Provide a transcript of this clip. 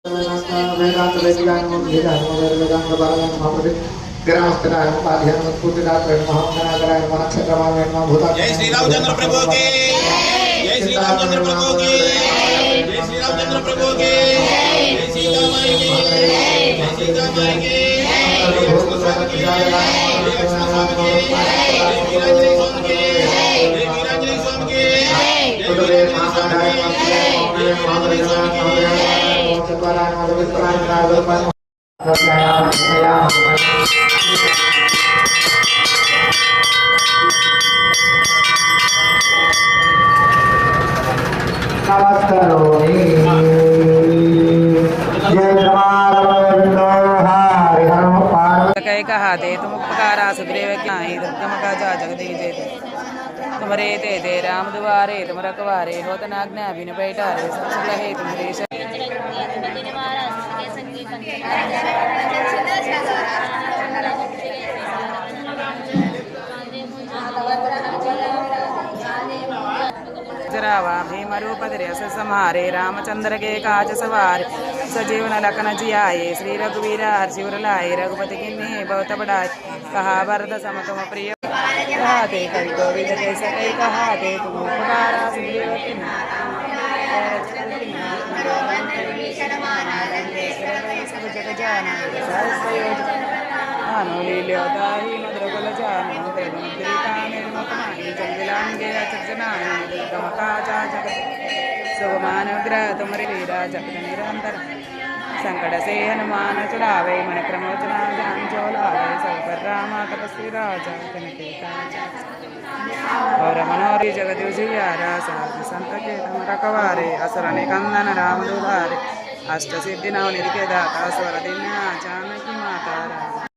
वेदांत वेदिकानमो वेदानमो वेदांत बालानमो ग्रामस्थराय पाठ्यानमो पूजितात्मने महामंगलाय नक्षत्रमाय नमः भूताय। जय श्री रामचंद्र प्रभु की जय श्री रामचंद्र प्रभु की जय श्री रामचंद्र प्रभु की जय श्री रामाय की जय श्री रामाय की जय विष्णु स्वामी की जय लक्ष्मण स्वामी की जय वीरांजनेय स्वामी की जय वीरांजनेय स्वामी की जय वीरांजनेय स्वामी की जय वीरांजनेय स्वामी की। कहा दे तुम उपकारा सुग्रीव की दुर्गम का जा जगदीश तुम्हारे ते राम दुआरे तुम रखवारे हो तनाज्ञा बिन बैठारे सब लहे तुम्हारे जरावा भीम रूप धरस संहारे रामचंद्र के काज सवार सजीवन लखन जियाए श्री रघुवीर शिवर लाए रघुपति किन्हीं बहुत बढ़ाए कहा भरत सम तुम प्रिय कहते कवि गोविंद के सके कहते तुम उपकारा सुग्रीव जग जाना लील्योताही मद्रकुल जानो जंगिलांगे चक्षनानी गमकाचा जगत सुगमान विग्रह तुमरे लीला जगत निरंतर संकट से हनुमान चुरावे मन क्रमोचना जान जो लावे सब पर रामा तपस्वी राजा तनके और मनोरी जगत उजियारा साधु संत के तुम रखवारे असुर निकंदन राम दुधारे अष्ट सिद्धि नव निधि के दाता स्वर दिन्या जानकी माता